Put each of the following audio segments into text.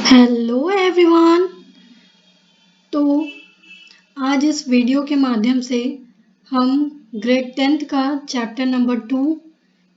Hello everyone. तो आज इस वीडियो के माध्यम से हम ग्रेड 10th का चैप्टर नंबर 2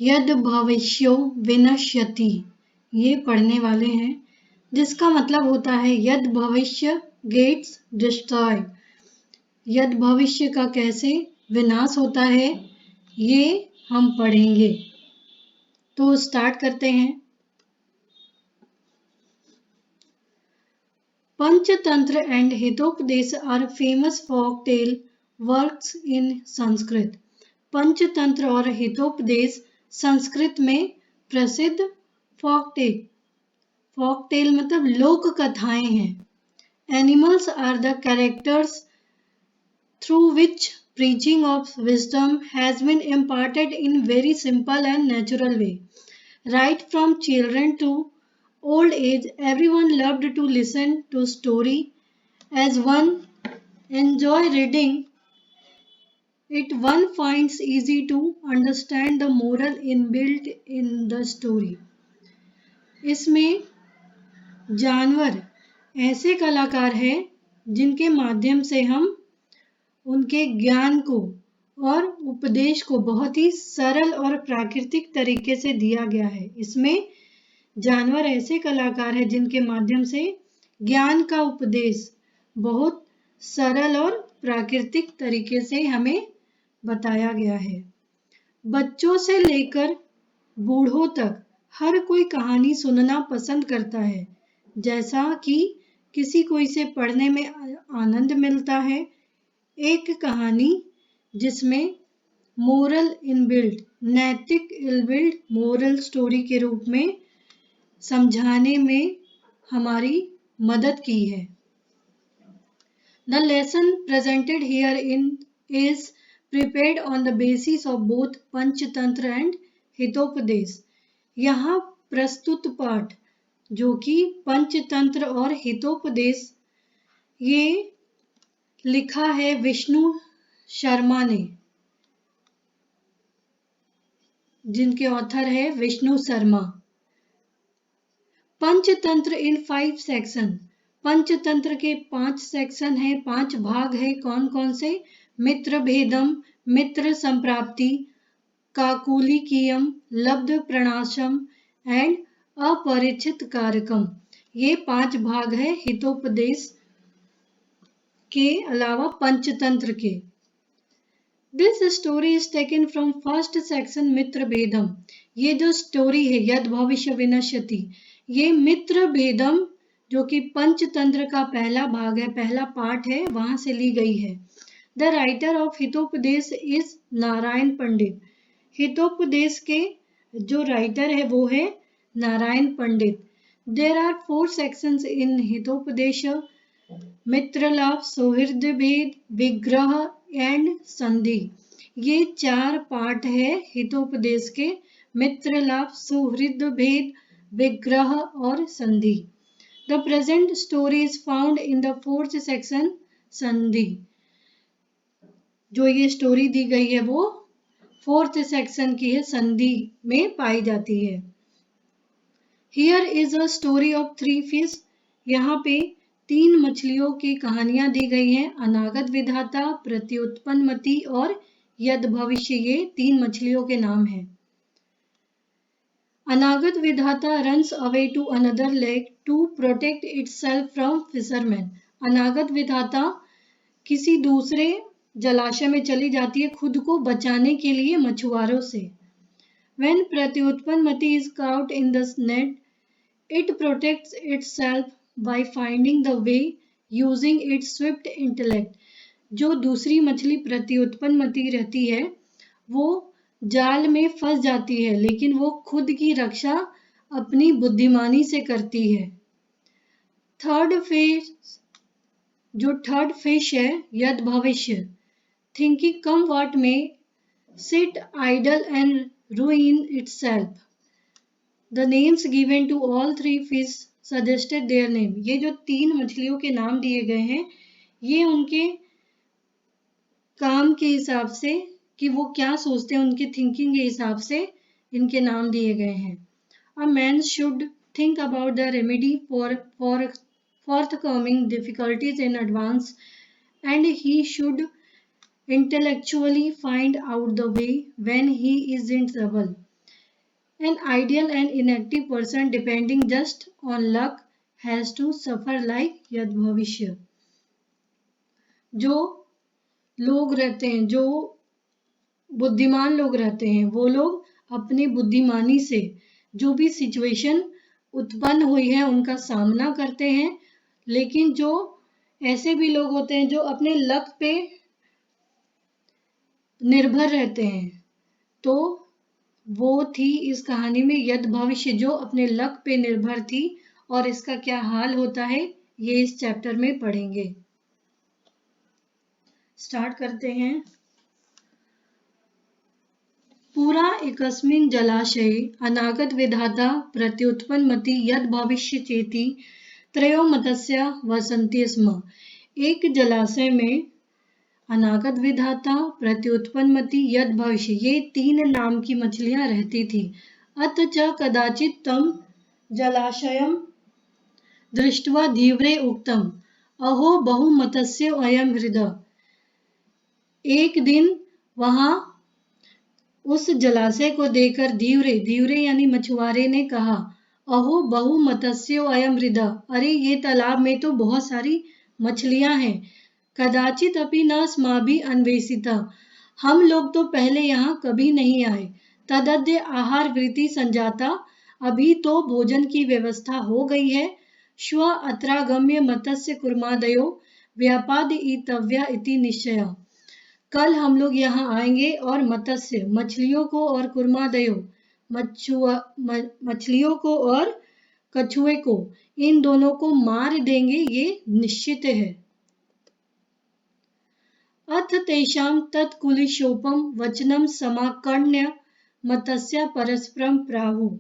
यद भविष्यो विनश्यति ये पढ़ने वाले हैं, जिसका मतलब होता है यद भविष्य गेट्स डिस्ट्रॉय। यद भविष्य का कैसे विनाश होता है ये हम पढ़ेंगे। तो स्टार्ट करते हैं। Panchatantra and Hitopdesh are famous folktale works in Sanskrit. Panchatantra और हितोपदेश संस्कृत में प्रसिद्ध फोकटेल मतलब लोक कथाएं हैं। Animals are the characters through which preaching of wisdom has been imparted in very simple and natural way. Right from children to old age, everyone loved to listen to story. As one enjoy reading it, one finds easy to understand the moral inbuilt in the story. इसमें जानवर ऐसे कलाकार हैं जिनके माध्यम से हम उनके ज्ञान को और उपदेश को बहुत ही सरल और प्राकृतिक तरीके से दिया गया है। इसमें जानवर ऐसे कलाकार हैं जिनके माध्यम से ज्ञान का उपदेश बहुत सरल और प्राकृतिक तरीके से हमें बताया गया है। बच्चों से लेकर बूढ़ों तक हर कोई कहानी सुनना पसंद करता है, जैसा कि किसी को इसे पढ़ने में आनंद मिलता है। एक कहानी जिसमें मोरल इनबिल्ट नैतिक इनबिल्ट मोरल स्टोरी के रूप में समझाने में हमारी मदद की है। The lesson presented herein is prepared on the basis of both Panchatantra and Hitopadesha. यहाँ प्रस्तुत पाठ जो कि पंचतंत्र और हितोपदेश ये लिखा है विष्णु शर्मा ने, जिनके ऑथर है विष्णु शर्मा। पंचतंत्र इन 5 सेक्शन। पंचतंत्र के 5 सेक्शन है, 5 भाग है। कौन कौन से? मित्र भेदम, मित्र संप्राप्ति, काकुलिकीयम, लब्ध प्रणाशम एंड अपरिचित कारकम। ये 5 भाग है हितोपदेश के अलावा पंचतंत्र के। This story is taken from first section मित्र भेदम। ये जो स्टोरी है यद भविष्य विनश्यति, ये मित्र भेदम जो कि पंचतंत्र का पहला भाग है, पहला पार्ट है, वहां से ली गई है। The writer of Hitopadesha is Narayan Pandit. Hitopadesha के जो राइटर है वो है Narayan Pandit. There are 4 sections in Hitopadesha, Mitralabha, Suhridbheda, Vigraha and संधि। ये 4 पार्ट है हितोपदेश के, मित्रलाभ, सौहृद भेद, विग्रह और संधि। The present story is found in the 4th section संधि। जो ये स्टोरी दी गई है वो 4th सेक्शन की है, संधि में पाई जाती है। Here is a story of 3 fish. यहाँ पे 3 मछलियों की कहानियां दी गई हैं। अनागत विधाता, प्रत्युत्पन्नमति और यद भविष्य, ये 3 मछलियों के नाम हैं। Anagatavidhata runs away to another lake to protect itself from fisherman. Anagatavidhata किसी दूसरे जलाशय में चली जाती है खुद को बचाने के लिए मछुआरों से। When प्रत्युत्पन्नमति is caught in the net, it protects itself by finding the way using its swift intellect। जो दूसरी मछली प्रत्युत्पन्नमति रहती है वो जाल में फंस जाती है, लेकिन वो खुद की रक्षा अपनी बुद्धिमानी से करती है। थर्ड फिश है यद भविष्य। थिंकिंग कम व्हाट में sit idle and ruin itself. The names given to all 3 fish suggested their name। ये जो 3 मछलियों के नाम दिए गए हैं ये उनके काम के हिसाब से कि वो क्या सोचते हैं, उनके थिंकिंग के हिसाब से इनके नाम दिए गए हैं। A man should think about the remedy for forthcoming difficulties in advance, and he should intellectually find out the way when he is in trouble. An ideal and inactive person depending just on luck has to suffer like यद भविष्य. जो लोग रहते हैं, जो बुद्धिमान लोग रहते हैं, वो लोग अपनी बुद्धिमानी से जो भी सिचुएशन उत्पन्न हुई है उनका सामना करते हैं, लेकिन जो ऐसे भी लोग होते हैं जो अपने लक पे निर्भर रहते हैं, तो वो थी इस कहानी में यद भविष्य जो अपने लक पे निर्भर थी, और इसका क्या हाल होता है ये इस चैप्टर में पढ़ेंगे. स्टार्ट करते हैं. पूरा एकस्मिन् जलाशये अनागत विधाता प्रत्युत्पन्नमति यद भविष्य चेति त्रयो मत्स्य वसन्ति स्म. एक जलाशय में अनागत विधाता प्रत्युत्पन्नमति यद भविष्य, ये 3 नाम की मछलियां रहती थी. अथ च कदाचित् तम जलाशयम दृष्ट्वा धीव्रे उक्तम अहो बहुमतस्य अयम हृदय. एक दिन वहां उस जलाशय को देखकर धीवरे यानी मछुआरे ने कहा, अहो बहुमतस्य अयम हृदय, अरे ये तालाब में तो बहुत सारी मछलियां हैं. कदाचित अपि न अस्माभि अन्वेषिता, हम लोग तो पहले यहाँ कभी नहीं आए. तदद्य आहार वृत्ति संजाता, अभी तो भोजन की व्यवस्था हो गई है. श्व अत्रागम्य मत्स्य कुर्मादयो व्यापादितव्या इति निश्चय, कल हम लोग यहाँ आएंगे और मत्स्य मछलियों को और कुर्मादयो मछलियों को और कछुए को, इन दोनों को मार देंगे, ये निश्चित है. अथ तेषां तत्कुलिशोपम वचनम समाकर्ण्य मत्स्या परस्परम प्राहु.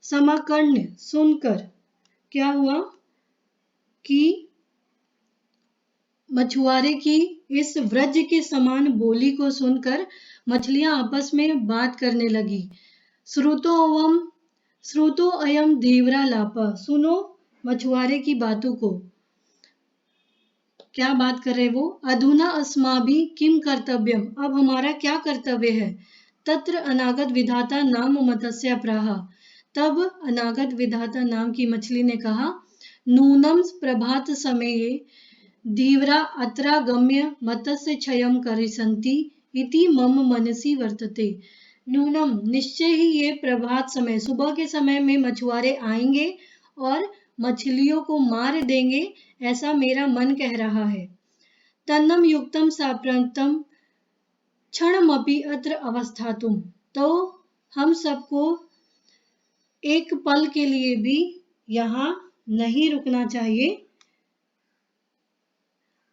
समाकर्ण्य सुनकर क्या हुआ कि मछुआरे की इस व्रज के समान बोली को सुनकर मछलियां आपस में बात करने लगी. श्रुतो अयम धीवरा लापा, सुनो मछुआरे की बातों को. क्या बात कर रहे वो? अधुना अस्माभि किम कर्तव्यम, अब हमारा क्या कर्तव्य है. तत्र अनागत विधाता नाम मत्स्य प्राह, तब अनागत विधाता नाम की मछली ने कहा, नूनम प्रभात समये धीवरा अत्रागम्य मत्स्य क्षयम करिसन्ति इति मम मनसि वर्तते. नूनम निश्चय ही ये प्रभात समय, सुबह के समय में मछुआरे आएंगे और मछलियों को मार देंगे, ऐसा मेरा मन कह रहा है. तन्नम युक्तम साप्रंतम क्षणमपि अत्र अवस्थातुम, तो हम सबको एक पल के लिए भी यहाँ नहीं रुकना चाहिए.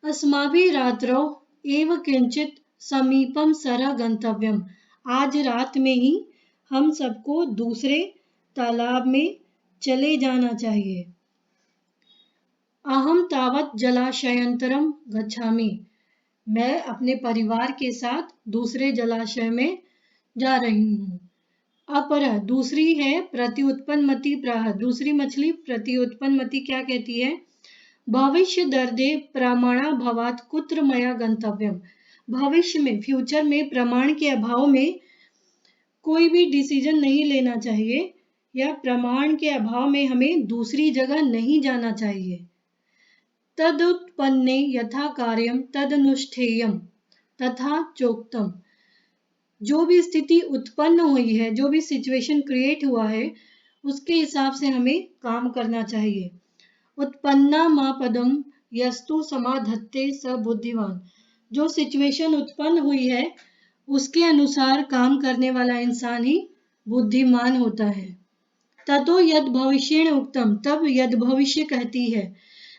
अस्माभि रात्रौ एव किंचित समीपम सर गंतव्यम, आज रात में ही हम सबको दूसरे तालाब में चले जाना चाहिए. अहम तावत जलाशयंतरम गच्छामि, मैं अपने परिवार के साथ दूसरे जलाशय में जा रही हूँ. अपर दूसरी है प्रत्युत्पन्नमति प्राह, दूसरी मछली प्रत्युत्पन्नमति क्या कहती है, भविष्य दर्दे प्रमाणा भवात कुत्र मया गंतव्यम, भविष्य में फ्यूचर में प्रमाण के अभाव में कोई भी डिसीजन नहीं लेना चाहिए, या प्रमाण के अभाव में हमें दूसरी जगह नहीं जाना चाहिए. तदुत्पन्ने यथा कार्यम तदनुष्ठेयम तथा चोक्तम, जो भी स्थिति उत्पन्न हुई है, जो भी सिचुएशन क्रिएट हुआ है, उसके हिसाब से हमें काम करना चाहिए. उत्पन्ना मापदम यस्तु समाधत्ते स बुद्धिमान, जो सिचुएशन उत्पन्न हुई है उसके अनुसार काम करने वाला इंसान ही बुद्धिमान होता है. ततो यद भविष्येण उक्तम, तब यद भविष्य कहती है,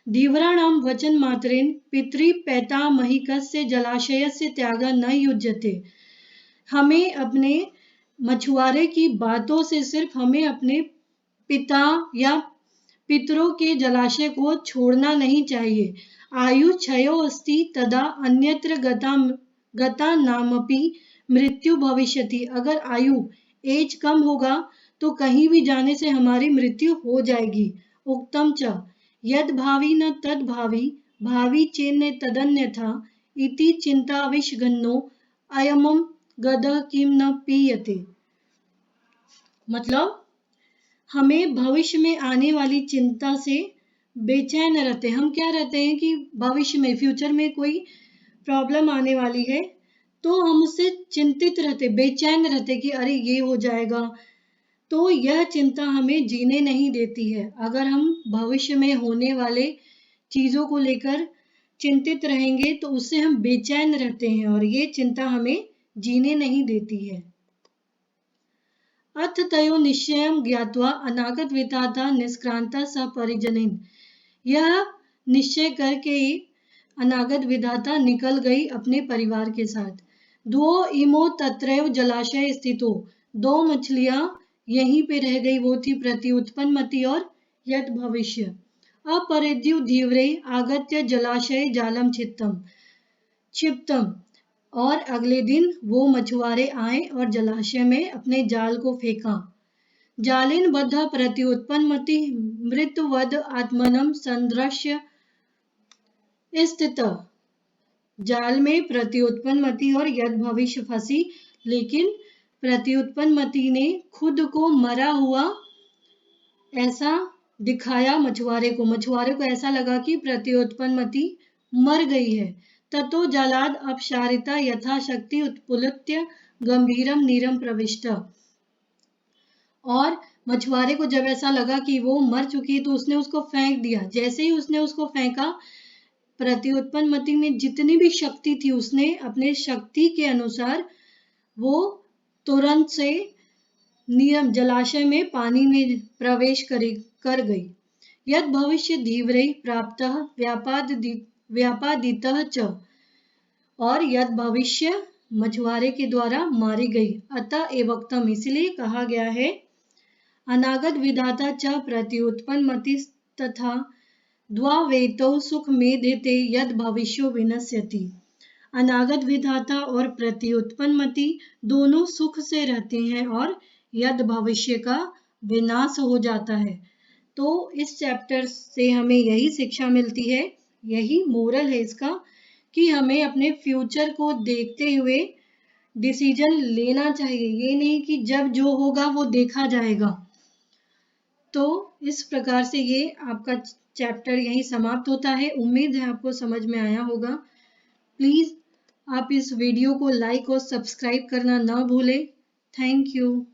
धीवराणाम वचन मात्रेन पितृपैतामहिकस्य जलाशयस्य त्यागा न युज्यते, हमें अपने मछुआरे की बातों से सिर्फ हमें अपने पिता या पितरों के जलाशय को छोड़ना नहीं चाहिए. आयु क्षयो अस्ति तदा अन्यत्र गता नामपि मृत्यु भविष्यति, अगर आयु एज कम होगा तो कहीं भी जाने से हमारी मृत्यु हो जाएगी। उक्तम च यद भावी न तद भावी भावी चेन्न तदन्यथा इति चिंताविषगन्नो अयमम गदः किम न पीयते। मतलब हमें भविष्य में आने वाली चिंता से बेचैन रहते हैं। हम क्या रहते हैं कि भविष्य में फ्यूचर में कोई प्रॉब्लम आने वाली है तो हम उससे चिंतित रहते, बेचैन रहते कि अरे ये हो जाएगा। तो यह चिंता हमें जीने नहीं देती है। अगर हम भविष्य में होने वाले चीजों को लेकर चिंतित रहेंगे तो उससे हम बेचैन रहते हैं और ये चिंता हमें जीने नहीं देती है। अथ तयो निश्चयं ज्ञात्वा अनागत विधाता निष्क्रांता स परिजनेन। यह निश्चय करके अनागत विधाता निकल गई अपने परिवार के साथ। द्वो इमो तत्रैव जलाशय स्थितो, दो मछलियां यहीं पे रह गई, वो थी प्रत्युत्पन्नमति और यत भविष्य। अपरिद्यु धीव्रे आगत्य जलाशय जालम क्षिप्तम। और अगले दिन वो मछुआरे आए और जलाशय में अपने जाल को फेंका। जालिन बद्ध प्रत्युत्पन्नमति मृतवद आत्मनम संदृश्य स्थित। जाल में प्रत्युत्पन्नमति और यद भविष्य फंसी, लेकिन प्रत्युत्पन्नमति ने खुद को मरा हुआ ऐसा दिखाया मछुआरे को। मछुआरे को ऐसा लगा कि प्रत्युत्पन्नमति मर गई है। ततो जलाद अपसारिता यथाशक्ति उत्पुलत्य गंभीरम नीरम प्रविष्ट। और मछुआरे को जब ऐसा लगा कि वो मर चुकी है तो उसने उसको फेंक दिया। जैसे ही उसने उसको फेंका, प्रत्युत्पन्नमति में जितनी भी शक्ति थी उसने अपने शक्ति के अनुसार वो तुरंत से नीरम जलाशय में पानी में प्रवेश कर गई। यद भविष्य धीव्रे प्राप्तः व्यापादितः च। और यद भविष्य मछुआरे के द्वारा मारी गई। अतः एवक्तम, इसलिए कहा गया है अनागत विधाता च प्रत्युत्पन्नमति तथा द्वावेतौ सुख मेधेते यद भविष्यो विनश्यति। अनागत विधाता और प्रत्युत्पन्नमति दोनों सुख से रहते हैं और यद भविष्य का विनाश हो जाता है। तो इस चैप्टर से हमें यही शिक्षा मिलती है, यही मोरल है इसका, कि हमें अपने फ्यूचर को देखते हुए डिसीजन लेना चाहिए। ये नहीं कि जब जो होगा वो देखा जाएगा। तो इस प्रकार से ये आपका चैप्टर यहीं समाप्त होता है। उम्मीद है आपको समझ में आया होगा। प्लीज़ आप इस वीडियो को लाइक और सब्सक्राइब करना ना भूलें। Thank you.